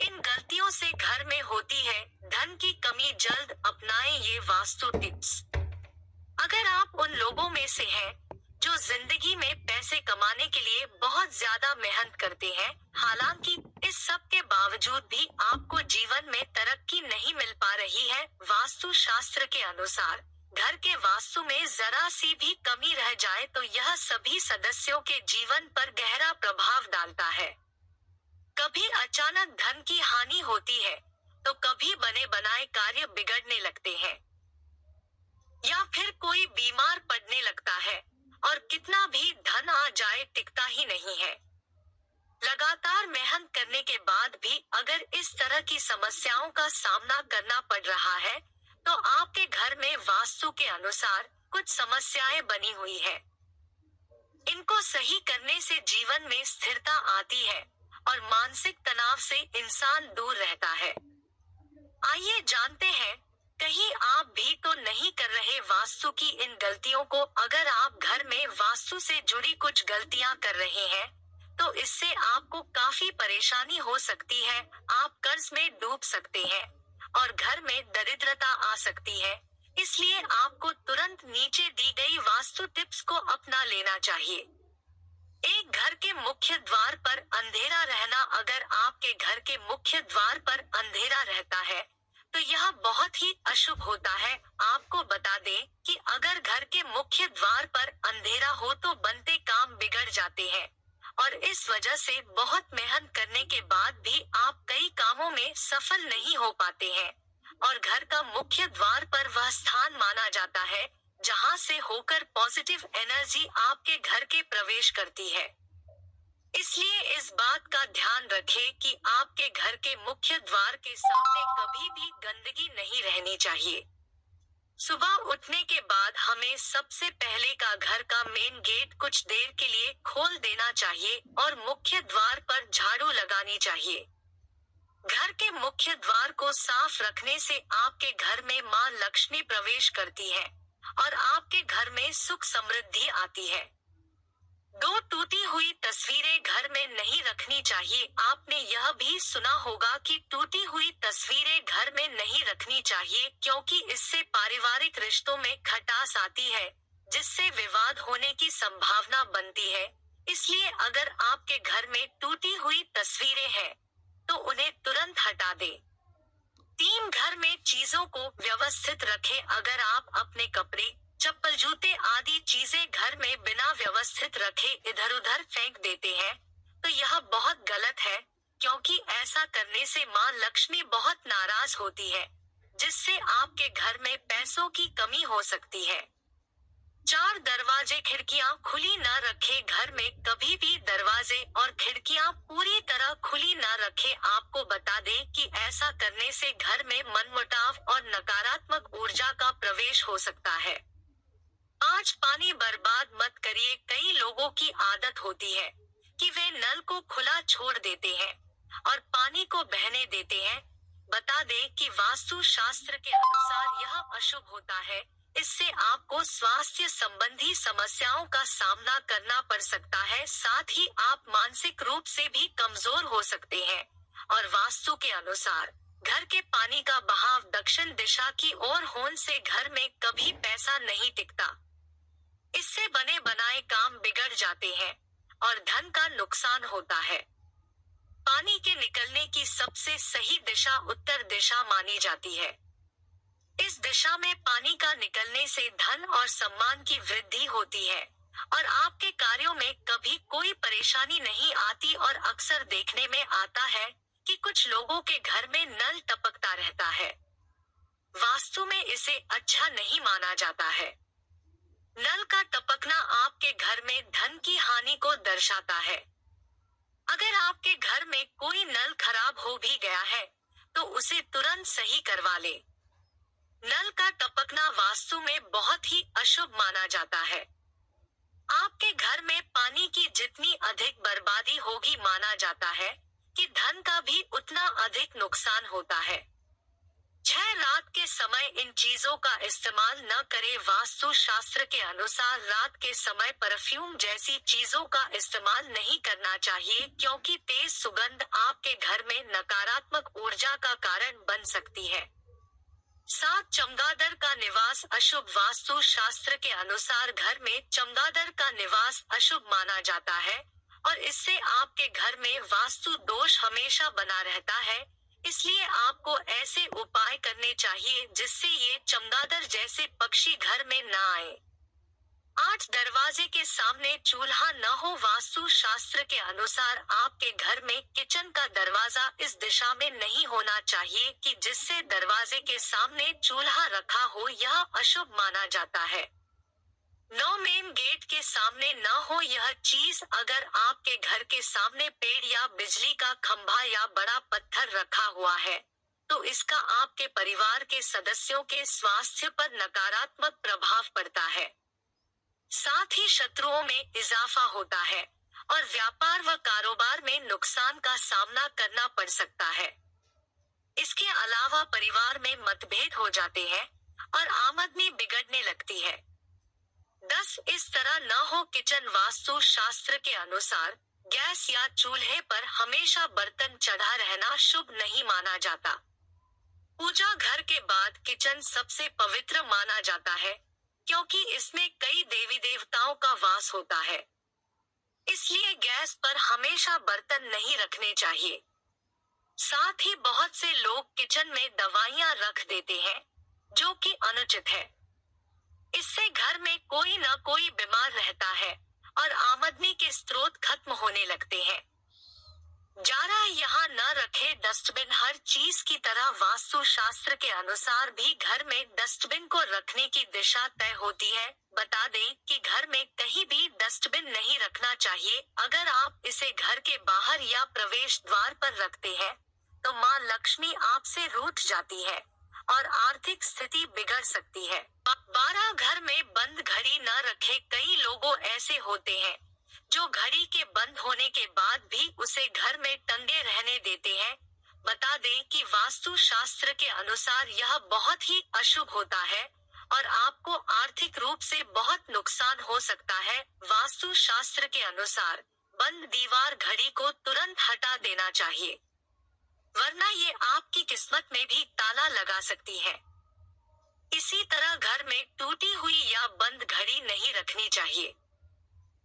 इन गलतियों से घर में होती है धन की कमी। जल्द अपनाएं ये वास्तु टिप्स। अगर आप उन लोगों में से हैं जो जिंदगी में पैसे कमाने के लिए बहुत ज्यादा मेहनत करते हैं, हालांकि इस सब के बावजूद भी आपको जीवन में तरक्की नहीं मिल पा रही है, वास्तु शास्त्र के अनुसार घर के वास्तु में जरा सी भी कमी रह जाए तो यह सभी सदस्यों के जीवन पर गहरा प्रभाव डालता है। कभी अचानक धन की हानि होती है, तो कभी बने बनाए कार्य बिगड़ने लगते हैं, या फिर कोई बीमार पड़ने लगता है, और कितना भी धन आ जाए टिकता ही नहीं है। लगातार मेहनत करने के बाद भी अगर इस तरह की समस्याओं का सामना करना पड़ रहा है, तो आपके घर में वास्तु के अनुसार कुछ समस्याएं बनी हुई है। इनको सही करने से जीवन में स्थिरता आती है और मानसिक तनाव से इंसान दूर रहता है। आइए जानते हैं, कहीं आप भी तो नहीं कर रहे वास्तु की इन गलतियों को। अगर आप घर में वास्तु से जुड़ी कुछ गलतियां कर रहे हैं, तो इससे आपको काफी परेशानी हो सकती है। आप कर्ज में डूब सकते हैं और घर में दरिद्रता आ सकती है। इसलिए आपको तुरंत नीचे दी गई वास्तु टिप्स को अपना लेना चाहिए। एक घर के मुख्य द्वार पर अंधेरा रहना। अगर आपके घर के मुख्य द्वार पर अंधेरा रहता है, तो यह बहुत ही अशुभ होता है। आपको बता दें कि अगर घर के मुख्य द्वार पर अंधेरा हो तो बनते काम बिगड़ जाते हैं, और इस वजह से बहुत मेहनत करने के बाद भी आप कई कामों में सफल नहीं हो पाते हैं। और घर का मुख्य द्वार पर वह स्थान माना जाता है जहां से होकर पॉजिटिव एनर्जी आपके घर के प्रवेश करती है। इसलिए इस बात का ध्यान रखें कि आपके घर के मुख्य द्वार के सामने कभी भी गंदगी नहीं रहनी चाहिए। सुबह उठने के बाद हमें सबसे पहले का घर का मेन गेट कुछ देर के लिए खोल देना चाहिए और मुख्य द्वार पर झाड़ू लगानी चाहिए। घर के मुख्य द्वार को साफ रखने से आपके घर में मां लक्ष्मी प्रवेश करती है और आपके घर में सुख समृद्धि आती है। दो टूटी हुई तस्वीरें घर में नहीं रखनी चाहिए। आपने यह भी सुना होगा कि टूटी हुई तस्वीरें घर में नहीं रखनी चाहिए, क्योंकि इससे पारिवारिक रिश्तों में खटास आती है, जिससे विवाद होने की संभावना बनती है। इसलिए अगर आपके घर में टूटी हुई तस्वीरें हैं, तो उन्हें तुरंत हटा दें। 3. घर में चीजों को व्यवस्थित रखें। अगर आप अपने कपड़े, चप्पल, जूते आदि चीजें घर में बिना व्यवस्थित रखे इधर उधर फेंक देते हैं, तो यह बहुत गलत है, क्योंकि ऐसा करने से मां लक्ष्मी बहुत नाराज होती है, जिससे आपके घर में पैसों की कमी हो सकती है। 4. दरवाजे खिड़कियां खुली न रखें। घर में कभी भी दरवाजे और खिड़कियां पूरी तरह खुली न रखें। आपको बता दें कि ऐसा करने से घर में मनमुटाव और नकारात्मक ऊर्जा का प्रवेश हो सकता है। 5. पानी बर्बाद मत करिए। कई लोगों की आदत होती है कि वे नल को खुला छोड़ देते हैं और पानी को बहने देते हैं। बता दें कि वास्तु शास्त्र के अनुसार यह अशुभ होता है। इससे आपको स्वास्थ्य संबंधी समस्याओं का सामना करना पड़ सकता है। साथ ही आप मानसिक रूप से भी कमजोर हो सकते हैं। और वास्तु के अनुसार घर के पानी का बहाव दक्षिण दिशा की ओर होने से घर में कभी पैसा नहीं टिकता। इससे बने बनाए काम बिगड़ जाते हैं और धन का नुकसान होता है। पानी के निकलने की सबसे सही दिशा उत्तर दिशा मानी जाती है। इस दिशा में पानी का निकलने से धन और सम्मान की वृद्धि होती है और आपके कार्यों में कभी कोई परेशानी नहीं आती। और अक्सर देखने में आता है कि कुछ लोगों के घर में नल टपकता रहता है। वास्तु में इसे अच्छा नहीं माना जाता है। नल का टपकना आपके घर में धन की हानि को दर्शाता है। अगर आपके घर में कोई नल खराब हो भी गया है, तो उसे तुरंत सही करवा ले। नल का टपकना वास्तु में बहुत ही अशुभ माना जाता है। आपके घर में पानी की जितनी अधिक बर्बादी होगी, माना जाता है कि धन का भी उतना अधिक नुकसान होता है। 6 रात के समय इन चीजों का इस्तेमाल न करें। वास्तु शास्त्र के अनुसार रात के समय परफ्यूम जैसी चीजों का इस्तेमाल नहीं करना चाहिए, क्योंकि तेज सुगंध आपके घर में नकारात्मक ऊर्जा का कारण बन सकती है। 7 चमगादड़ का निवास अशुभ। वास्तु शास्त्र के अनुसार घर में चमगादड़ का निवास अशुभ माना जाता है और इससे आपके घर में वास्तु दोष हमेशा बना रहता है। इसलिए आपको ऐसे उपाय करने चाहिए जिससे ये चमगादड़ जैसे पक्षी घर में न आए। 8 दरवाजे के सामने चूल्हा न हो। वास्तु शास्त्र के अनुसार आपके घर में किचन का दरवाजा इस दिशा में नहीं होना चाहिए कि जिससे दरवाजे के सामने चूल्हा रखा हो, यह अशुभ माना जाता है। 9 मेन गेट के सामने न हो यह चीज। अगर आपके घर के सामने पेड़ या बिजली का खंभा या बड़ा पत्थर रखा हुआ है, तो इसका आपके परिवार के सदस्यों के स्वास्थ्य पर नकारात्मक प्रभाव पड़ता है। साथ ही शत्रुओं में इजाफा होता है और व्यापार व कारोबार में नुकसान का सामना करना पड़ सकता है। इसके अलावा परिवार में मतभेद हो जाते हैं और आमदनी बिगड़ने लगती है। 10 इस तरह न हो किचन। वास्तु शास्त्र के अनुसार गैस या चूल्हे पर हमेशा बर्तन चढ़ा रहना शुभ नहीं माना जाता। पूजा घर के बाद किचन सबसे पवित्र माना जाता है, क्योंकि इसमें कई देवी देवताओं का वास होता है। इसलिए गैस पर हमेशा बर्तन नहीं रखने चाहिए। साथ ही बहुत से लोग किचन में दवाइयां रख देते हैं, जो कि अनुचित है। इससे घर में कोई न कोई बीमार रहता है और आमदनी के स्रोत खत्म होने लगते हैं। जारा यहाँ न रखे डस्टबिन। हर चीज की तरह वास्तु शास्त्र के अनुसार भी घर में डस्टबिन को रखने की दिशा तय होती है। बता दें कि घर में कहीं भी डस्टबिन नहीं रखना चाहिए। अगर आप इसे घर के बाहर या प्रवेश द्वार पर रखते हैं, तो माँ लक्ष्मी आपसे रूठ जाती है और आर्थिक स्थिति बिगड़ सकती है। 12 घर में बंद घड़ी न रखे। कई लोगों ऐसे होते हैं जो घड़ी के बंद होने के बाद भी उसे घर में टंगे रहने देते हैं। बता दें कि वास्तु शास्त्र के अनुसार यह बहुत ही अशुभ होता है और आपको आर्थिक रूप से बहुत नुकसान हो सकता है। वास्तु शास्त्र के अनुसार बंद दीवार घड़ी को तुरंत हटा देना चाहिए, वरना ये आपकी किस्मत में भी ताला लगा सकती है। इसी तरह घर में टूटी हुई या बंद घड़ी नहीं रखनी चाहिए।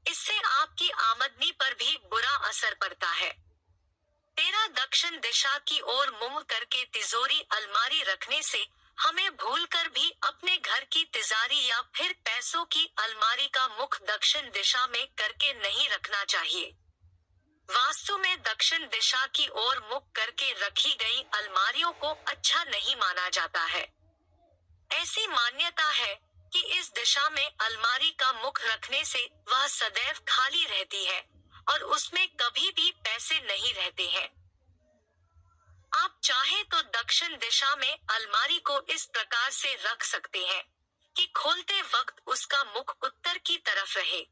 इससे आपकी आमदनी पर भी बुरा असर पड़ता है। 13 दक्षिण दिशा की ओर मुंह करके तिजोरी अलमारी रखने से हमें भूलकर भी अपने घर की तिजोरी या फिर पैसों की अलमारी का मुख दक्षिण दिशा में करके नहीं रखना चाहिए। वास्तु में दक्षिण दिशा की ओर मुख करके रखी गई अलमारियों को अच्छा नहीं माना जाता है। ऐसी मान्यता है कि इस दिशा में अलमारी का मुख रखने से वह सदैव खाली रहती है और उसमें कभी भी पैसे नहीं रहते हैं। आप चाहे तो दक्षिण दिशा में अलमारी को इस प्रकार से रख सकते हैं कि खोलते वक्त उसका मुख उत्तर की तरफ रहे।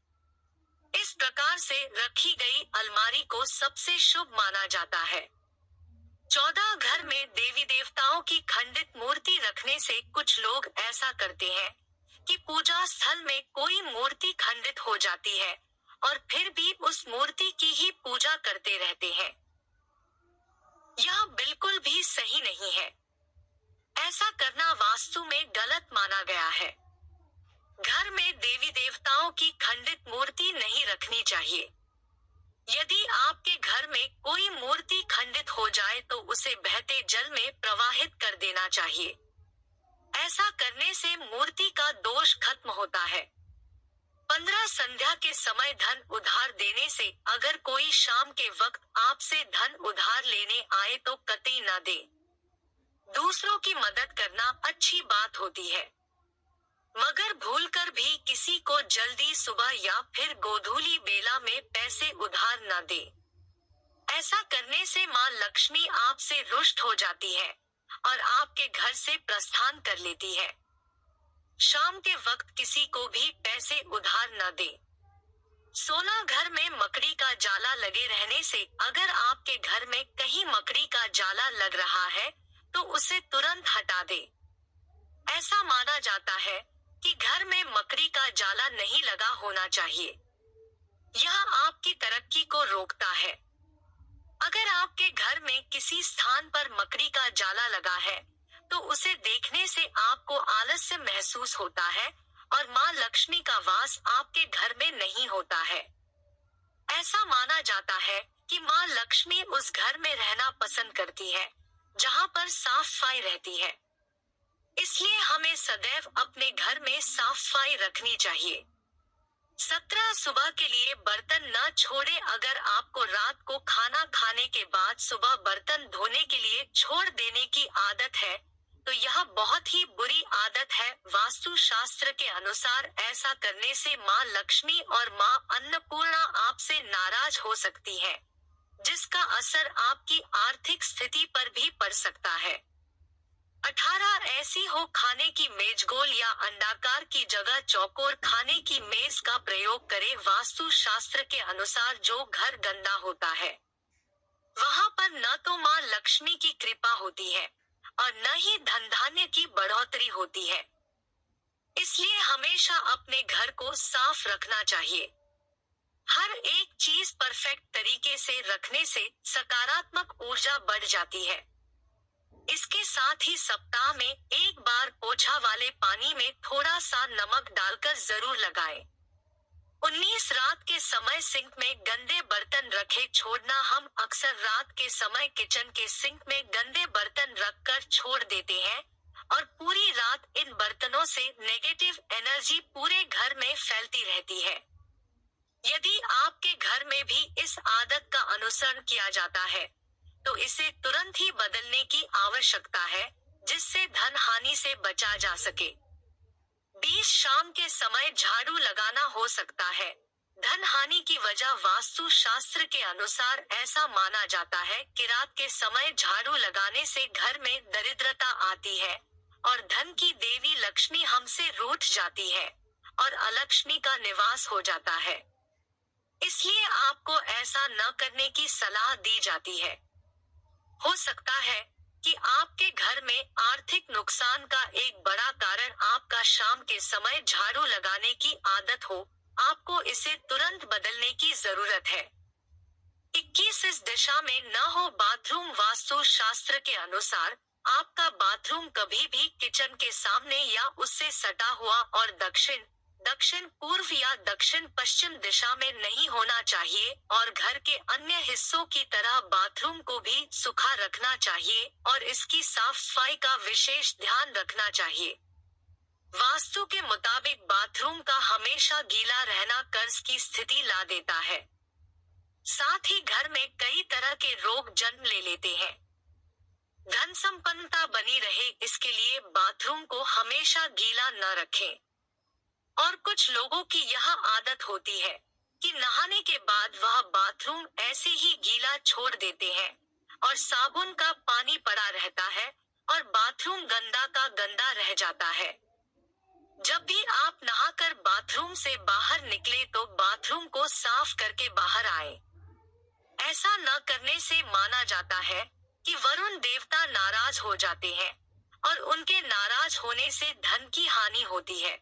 इस प्रकार से रखी गई अलमारी को सबसे शुभ माना जाता है। 14 घर में देवी देवताओं की खंडित मूर्ति रखने से कुछ लोग ऐसा करते हैं कि पूजा स्थल में कोई मूर्ति खंडित हो जाती है और फिर भी उस मूर्ति की ही पूजा करते रहते हैं। यह बिल्कुल भी सही नहीं है। ऐसा करना वास्तु में गलत माना गया है। घर में देवी देवताओं की खंडित मूर्ति नहीं रखनी चाहिए। यदि आपके घर में कोई मूर्ति खंडित हो जाए तो उसे बहते जल में प्रवाहित कर देना चाहिए। ऐसा करने से मूर्ति का दोष खत्म होता है। 15 संध्या के समय धन उधार देने से अगर कोई शाम के वक्त आपसे धन उधार लेने आए तो कतई न दे। दूसरों की मदद करना अच्छी बात होती है, मगर भूलकर भी किसी को जल्दी सुबह या फिर गोधूली बेला में पैसे उधार न दे। ऐसा करने से माँ लक्ष्मी आपसे रुष्ट हो जाती है और आपके घर से प्रस्थान कर लेती है। शाम के वक्त किसी को भी पैसे उधार न दे। 16 घर में मकड़ी का जाला लगे रहने से अगर आपके घर में कहीं मकड़ी का जाला लग रहा है तो उसे तुरंत हटा दे। ऐसा माना जाता है कि घर में मकड़ी का जाला नहीं लगा होना चाहिए। यह आपकी तरक्की को रोकता है। अगर आपके घर में किसी स्थान पर मकड़ी का जाला लगा है, तो उसे देखने से आपको आलस्य महसूस होता है और मां लक्ष्मी का वास आपके घर में नहीं होता है। ऐसा माना जाता है कि मां लक्ष्मी उस घर में रहना पसंद करती है, जहां पर साफ सफाई रहती है। इसलिए हमें सदैव अपने घर में साफ सफाई रखनी चाहिए। 17 सुबह के लिए बर्तन न छोड़े। अगर आपको रात को खाना खाने के बाद सुबह बर्तन धोने के लिए छोड़ देने की आदत है, तो यह बहुत ही बुरी आदत है। वास्तु शास्त्र के अनुसार ऐसा करने से मां लक्ष्मी और मां अन्नपूर्णा आपसे नाराज हो सकती है, जिसका असर आपकी आर्थिक स्थिति पर भी पड़ सकता है। 18 ऐसी हो खाने की मेज गोल या अंडाकार की जगह चौकोर खाने की मेज का प्रयोग करें। वास्तु शास्त्र के अनुसार जो घर गंदा होता है, वहां पर न तो मां लक्ष्मी की कृपा होती है और न ही धन धान्य की बढ़ोतरी होती है। इसलिए हमेशा अपने घर को साफ रखना चाहिए। हर एक चीज परफेक्ट तरीके से रखने से सकारात्मक ऊर्जा बढ़ जाती है। इसके साथ ही सप्ताह में एक बार पोछा वाले पानी में थोड़ा सा नमक डालकर जरूर लगाएं। 19 रात के समय सिंक में गंदे बर्तन रखे छोड़ना। हम अक्सर रात के समय किचन के सिंक में गंदे बर्तन रखकर छोड़ देते हैं और पूरी रात इन बर्तनों से नेगेटिव एनर्जी पूरे घर में फैलती रहती है। यदि आपके घर में भी इस आदत का अनुसरण किया जाता है, तो इसे तुरंत ही बदलने की आवश्यकता है, जिससे धन हानि से बचा जा सके। 20 शाम के समय झाड़ू लगाना हो सकता है। धन हानि की वजह वास्तु शास्त्र के अनुसार ऐसा माना जाता है कि रात के समय झाड़ू लगाने से घर में दरिद्रता आती है और धन की देवी लक्ष्मी हमसे रूठ जाती है और अलक्ष्मी का निवास हो जाता है। इसलिए आपको ऐसा न करने की सलाह दी जाती है। हो सकता है कि आपके घर में आर्थिक नुकसान का एक बड़ा कारण आपका शाम के समय झाड़ू लगाने की आदत हो। आपको इसे तुरंत बदलने की जरूरत है। 21 इस दिशा में न हो बाथरूम। वास्तु शास्त्र के अनुसार आपका बाथरूम कभी भी किचन के सामने या उससे सटा हुआ और दक्षिण पूर्व या दक्षिण पश्चिम दिशा में नहीं होना चाहिए और घर के अन्य हिस्सों की तरह बाथरूम को भी सूखा रखना चाहिए और इसकी साफ सफाई का विशेष ध्यान रखना चाहिए। वास्तु के मुताबिक बाथरूम का हमेशा गीला रहना कर्ज की स्थिति ला देता है। साथ ही घर में कई तरह के रोग जन्म ले लेते हैं। धन संपन्नता बनी रहे, इसके लिए बाथरूम को हमेशा गीला न रखें। और कुछ लोगों की यह आदत होती है कि नहाने के बाद वह बाथरूम ऐसे ही गीला छोड़ देते हैं और साबुन का पानी पड़ा रहता है और बाथरूम गंदा का गंदा रह जाता है। जब भी आप नहाकर बाथरूम से बाहर निकले तो बाथरूम को साफ करके बाहर आए। ऐसा न करने से माना जाता है कि वरुण देवता नाराज हो जाते हैं और उनके नाराज होने से धन की हानि होती है।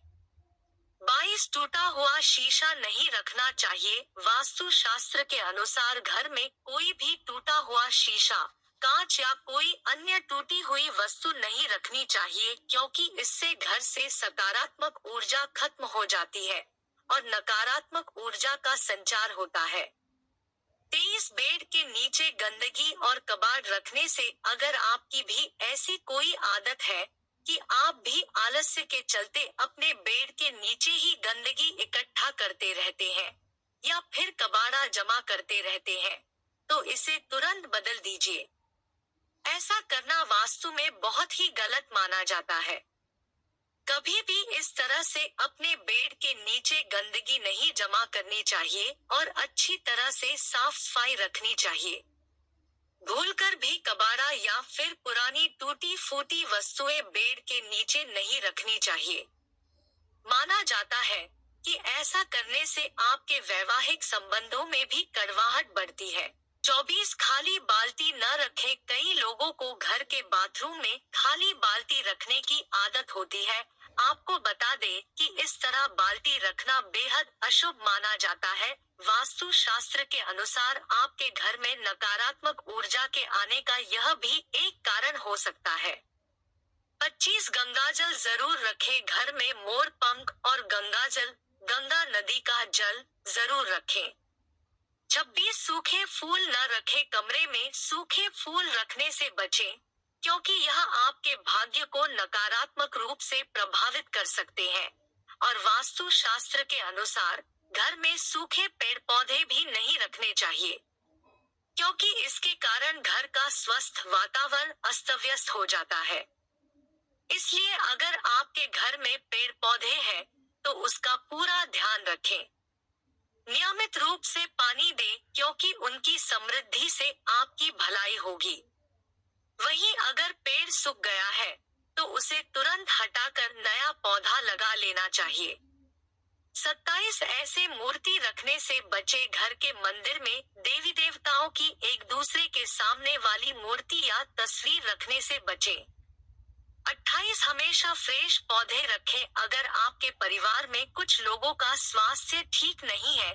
22 टूटा हुआ शीशा नहीं रखना चाहिए। वास्तु शास्त्र के अनुसार घर में कोई भी टूटा हुआ शीशा, कांच या कोई अन्य टूटी हुई वस्तु नहीं रखनी चाहिए, क्योंकि इससे घर से सकारात्मक ऊर्जा खत्म हो जाती है और नकारात्मक ऊर्जा का संचार होता है। 23 बेड के नीचे गंदगी और कबाड़ रखने से अगर आपकी भी ऐसी कोई आदत है कि आप भी आलस्य के चलते अपने बेड के नीचे ही गंदगी इकट्ठा करते रहते हैं या फिर कबाड़ा जमा करते रहते हैं, तो इसे तुरंत बदल दीजिए। ऐसा करना वास्तु में बहुत ही गलत माना जाता है। कभी भी इस तरह से अपने बेड के नीचे गंदगी नहीं जमा करनी चाहिए और अच्छी तरह से साफ सफाई रखनी चाहिए। भूलकर भी कबाड़ा या फिर पुरानी टूटी फूटी वस्तुएं बेड के नीचे नहीं रखनी चाहिए। माना जाता है कि ऐसा करने से आपके वैवाहिक संबंधों में भी कड़वाहट बढ़ती है। 24 खाली बाल्टी न रखें। कई लोगों को घर के बाथरूम में खाली बाल्टी रखने की आदत होती है। आपको बता दें कि इस तरह बाल्टी रखना बेहद अशुभ माना जाता है। वास्तु शास्त्र के अनुसार आपके घर में नकारात्मक ऊर्जा के आने का यह भी एक कारण हो सकता है। 25 गंगाजल जरूर रखें। घर में मोर पंख और गंगाजल, गंगा नदी का जल जरूर रखें। 26 सूखे फूल न रखें। कमरे में सूखे फूल रखने से बचें, क्योंकि यह आपके भाग्य को नकारात्मक रूप से प्रभावित कर सकते हैं। और वास्तु शास्त्र के अनुसार घर में सूखे पेड़ पौधे भी नहीं रखने चाहिए, क्योंकि इसके कारण घर का स्वस्थ वातावरण अस्त व्यस्त हो जाता है। इसलिए अगर आपके घर में पेड़ पौधे हैं, तो उसका पूरा ध्यान रखें। नियमित रूप से पानी दें, क्योंकि उनकी समृद्धि से आपकी भलाई होगी। वहीं अगर पेड़ सूख गया है, तो उसे तुरंत हटाकर नया पौधा लगा लेना चाहिए। 27 ऐसे मूर्ति रखने से बचे। घर के मंदिर में देवी देवताओं की एक दूसरे के सामने वाली मूर्ति या तस्वीर रखने से बचें। 28 हमेशा फ्रेश पौधे रखें। अगर आपके परिवार में कुछ लोगों का स्वास्थ्य ठीक नहीं है,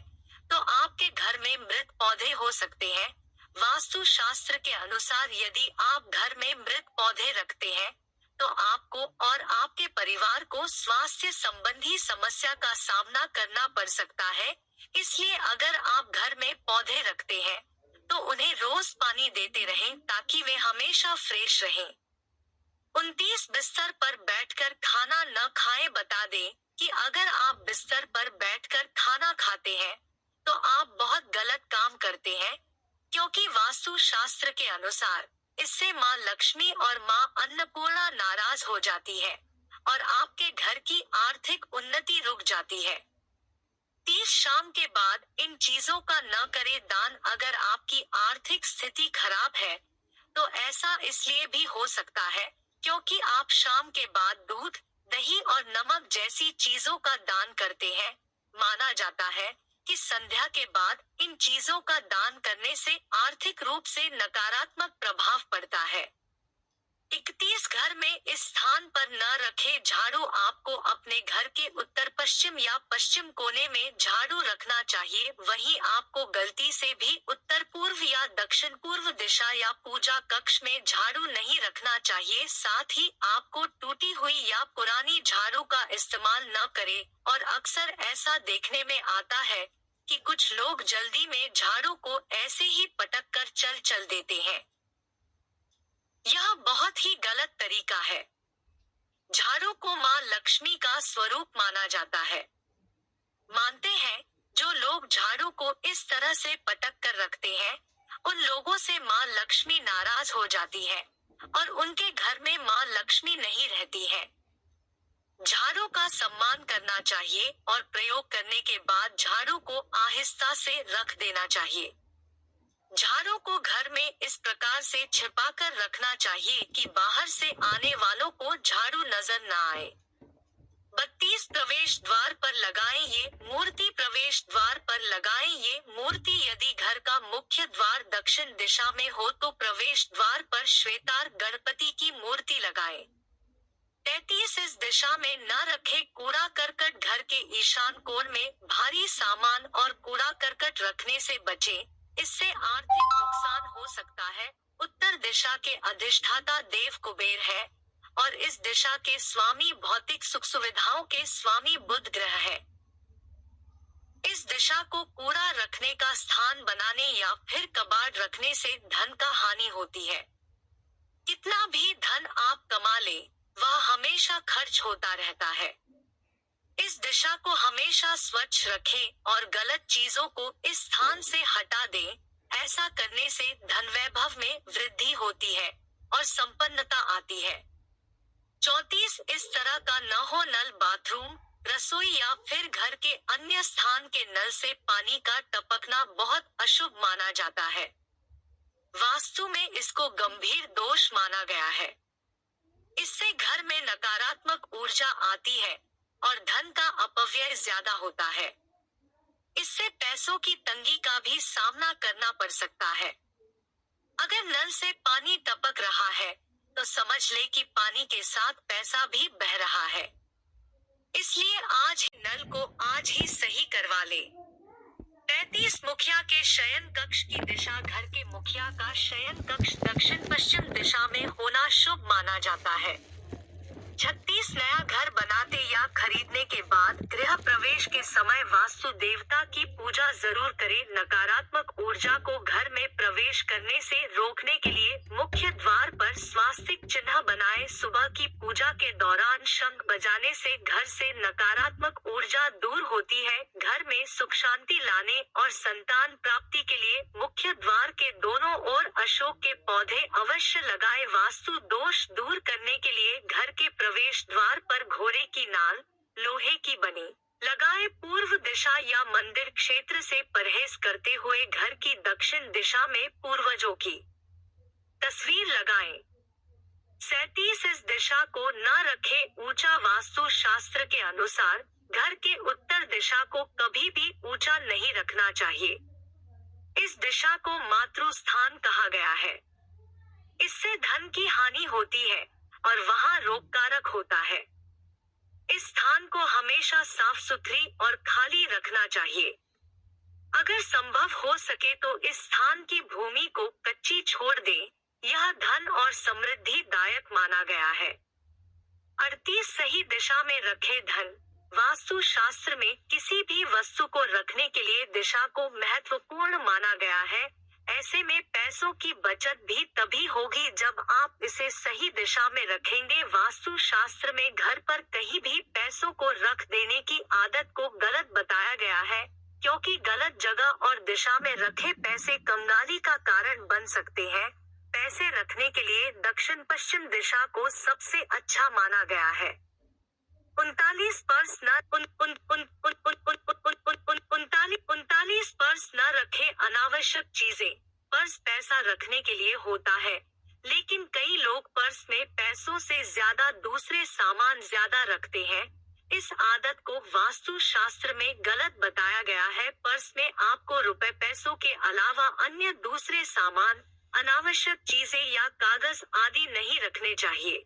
तो आपके घर में मृत पौधे हो सकते हैं। वास्तु शास्त्र के अनुसार यदि आप घर में मृत पौधे रखते हैं, तो आपको और आपके परिवार को स्वास्थ्य संबंधी समस्या का सामना करना पड़ सकता है। इसलिए अगर आप घर में पौधे रखते हैं, तो उन्हें रोज पानी देते रहें, ताकि वे हमेशा फ्रेश रहें। 29 बिस्तर पर बैठकर खाना न खाएं। बता दें कि अगर आप बिस्तर पर बैठकर खाना खाते हैं, तो आप बहुत गलत काम करते हैं, क्योंकि वास्तु शास्त्र के अनुसार इससे मां लक्ष्मी और मां अन्नपूर्णा नाराज हो जाती है, और आपके घर की आर्थिक उन्नति रुक जाती है। 30 शाम के बाद इन चीजों का न करें दान। अगर आपकी आर्थिक स्थिति खराब है, तो ऐसा इसलिए भी हो सकता है, क्योंकि आप शाम के बाद दूध, दही और नमक जैसी चीजों का दान करते हैं। माना जाता है कि संध्या के बाद इन चीजों का दान करने से आर्थिक रूप से नकारात्मक प्रभाव पड़ता है। 31 घर में इस स्थान पर न रखें झाड़ू। आपको अपने घर के उत्तर पश्चिम या पश्चिम कोने में झाड़ू रखना चाहिए। वहीं आपको गलती से भी उत्तर पूर्व या दक्षिण पूर्व दिशा या पूजा कक्ष में झाड़ू नहीं रखना चाहिए। साथ ही आपको टूटी हुई या पुरानी झाड़ू का इस्तेमाल न करें। और अक्सर ऐसा देखने में आता है कि कुछ लोग जल्दी में झाड़ू को ऐसे ही पटक कर चल देते हैं। यह बहुत ही गलत तरीका है। झाड़ू को मां लक्ष्मी का स्वरूप माना जाता है। मानते हैं जो लोग झाड़ू को इस तरह से पटक कर रखते हैं, उन लोगों से मां लक्ष्मी नाराज हो जाती है और उनके घर में मां लक्ष्मी नहीं रहती है। झाड़ू का सम्मान करना चाहिए और प्रयोग करने के बाद झाड़ू को आहिस्ता से रख देना चाहिए। झाड़ू को घर में इस प्रकार से छिपाकर रखना चाहिए कि बाहर से आने वालों को झाड़ू नजर न आए। 32 प्रवेश द्वार पर लगाएं। ये मूर्ति प्रवेश द्वार पर लगाएं। ये मूर्ति यदि घर का मुख्य द्वार दक्षिण दिशा में हो, तो प्रवेश द्वार पर श्वेतार गणपति की मूर्ति लगाएं। 33 इस दिशा में न रखे कूड़ा करकट। घर के ईशान कोण में भारी सामान और कूड़ा करकट रखने से बचें, इससे आर्थिक नुकसान हो सकता है। उत्तर दिशा के अधिष्ठाता देव कुबेर है और इस दिशा के स्वामी भौतिक सुख सुविधाओं के स्वामी बुध ग्रह है। इस दिशा को कूड़ा रखने का स्थान बनाने या फिर कबाड़ रखने से धन का हानि होती है। कितना भी धन आप कमा ले, वह हमेशा खर्च होता रहता है। इस दिशा को हमेशा स्वच्छ रखें और गलत चीजों को इस स्थान से हटा दें। ऐसा करने से धन वैभव में वृद्धि होती है और संपन्नता आती है। 34 इस तरह का न हो नल बाथरूम, रसोई या फिर घर के अन्य स्थान के नल से पानी का टपकना बहुत अशुभ माना जाता है। वास्तु में इसको गंभीर दोष माना गया है। इससे घर में नकारात्मक ऊर्जा आती है और धन का अपव्यय ज्यादा होता है। इससे पैसों की तंगी का भी सामना करना पड़ सकता है। अगर नल से पानी टपक रहा है, तो समझ ले कि पानी के साथ पैसा भी बह रहा है। इसलिए आज ही नल को आज ही सही करवा ले। 35 मुखिया के शयन कक्ष की दिशा। घर के मुखिया का शयन कक्ष दक्षिण पश्चिम दिशा में होना शुभ माना जाता है। 36 नया घर बनाते या खरीदने के बाद गृह प्रवेश के समय वास्तु देवता की पूजा जरूर करें। नकारात्मक ऊर्जा को घर में प्रवेश करने से रोकने के लिए मुख्य द्वार पर स्वास्तिक चिन्ह बनाएं। सुबह की पूजा के दौरान शंख बजाने से घर से नकारात्मक ऊर्जा दूर होती है। घर में सुख शांति लाने और संतान प्राप्ति के लिए मुख्य द्वार के दोनों ओर अशोक के पौधे अवश्य लगाएं। वास्तु दोष दूर करने के लिए घर के प्रवेश द्वार पर घोड़े की नाल लोहे की बनी लगाएं। पूर्व दिशा या मंदिर क्षेत्र से परहेज करते हुए घर की दक्षिण दिशा में पूर्वजों की तस्वीर लगाएं। 37 इस दिशा को न रखे ऊंचा। वास्तु शास्त्र के अनुसार घर के उत्तर दिशा को कभी भी ऊंचा नहीं रखना चाहिए। इस दिशा को मातृ स्थान कहा गया है। इससे धन की हानि होती है और वहां रोगकारक होता है। इस स्थान को हमेशा साफ सुथरी और खाली रखना चाहिए। अगर संभव हो सके तो इस स्थान की भूमि को कच्ची छोड़ दें। यह धन और समृद्धि दायक माना गया है। 38 सही दिशा में रखे धन। वास्तु शास्त्र में किसी भी वस्तु को रखने के लिए दिशा को महत्वपूर्ण माना गया है। ऐसे में पैसों की बचत भी तभी होगी जब आप इसे सही दिशा में रखेंगे। वास्तु शास्त्र में घर पर कहीं भी पैसों को रख देने की आदत को गलत बताया गया है, क्योंकि गलत जगह और दिशा में रखे पैसे कंगाली का कारण बन सकते हैं। पैसे रखने के लिए दक्षिण पश्चिम दिशा को सबसे अच्छा माना गया है। 39 पर्स न 39 पर्स न रखे। अनावश्यक चीजें। पर्स पैसा रखने के लिए होता है, लेकिन कई लोग पर्स में पैसों से ज्यादा दूसरे सामान ज्यादा रखते हैं। इस आदत को वास्तु शास्त्र में गलत बताया गया है। पर्स में आपको रुपए पैसों के अलावा अन्य दूसरे सामान, अनावश्यक चीजें या कागज आदि नहीं रखने चाहिए।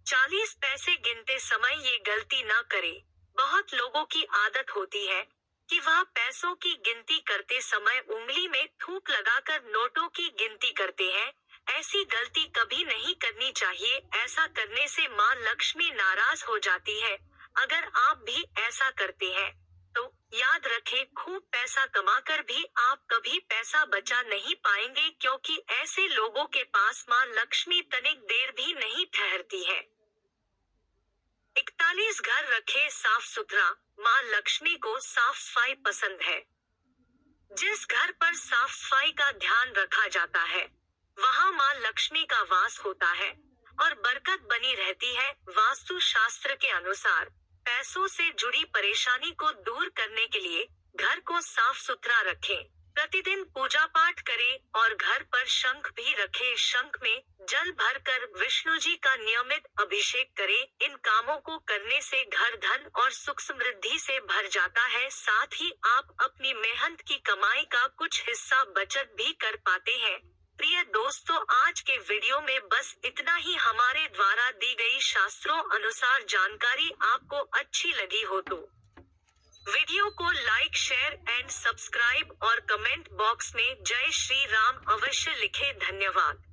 40 पैसे गिनते समय ये गलती न करें। बहुत लोगों की आदत होती है कि वह पैसों की गिनती करते समय उंगली में थूक लगाकर नोटों की गिनती करते हैं। ऐसी गलती कभी नहीं करनी चाहिए। ऐसा करने से मां लक्ष्मी नाराज हो जाती है। अगर आप भी ऐसा करते हैं तो याद रखें, खूब पैसा कमाकर भी आप कभी पैसा बचा नहीं पाएंगे, क्योंकि ऐसे लोगों के पास मां लक्ष्मी तनिक देर भी नहीं ठहरती है। 41 घर रखे साफ सुथरा। मां लक्ष्मी को साफ सफाई पसंद है। जिस घर पर साफ सफाई का ध्यान रखा जाता है, वहां मां लक्ष्मी का वास होता है और बरकत बनी रहती है। वास्तु शास्त्र के अनुसार पैसों से जुड़ी परेशानी को दूर करने के लिए घर को साफ सुथरा रखें। प्रतिदिन पूजा पाठ करें और घर पर शंख भी रखें। शंख में जल भरकर विष्णु जी का नियमित अभिषेक करें। इन कामों को करने से घर धन और सुख समृद्धि से भर जाता है। साथ ही आप अपनी मेहनत की कमाई का कुछ हिस्सा बचत भी कर पाते हैं। प्रिय दोस्तों, आज के वीडियो में बस इतना ही। हमारे द्वारा दी गई शास्त्रों अनुसार जानकारी आपको अच्छी लगी हो तो वीडियो को लाइक, शेयर एंड सब्सक्राइब और कमेंट बॉक्स में जय श्री राम अवश्य लिखें। धन्यवाद।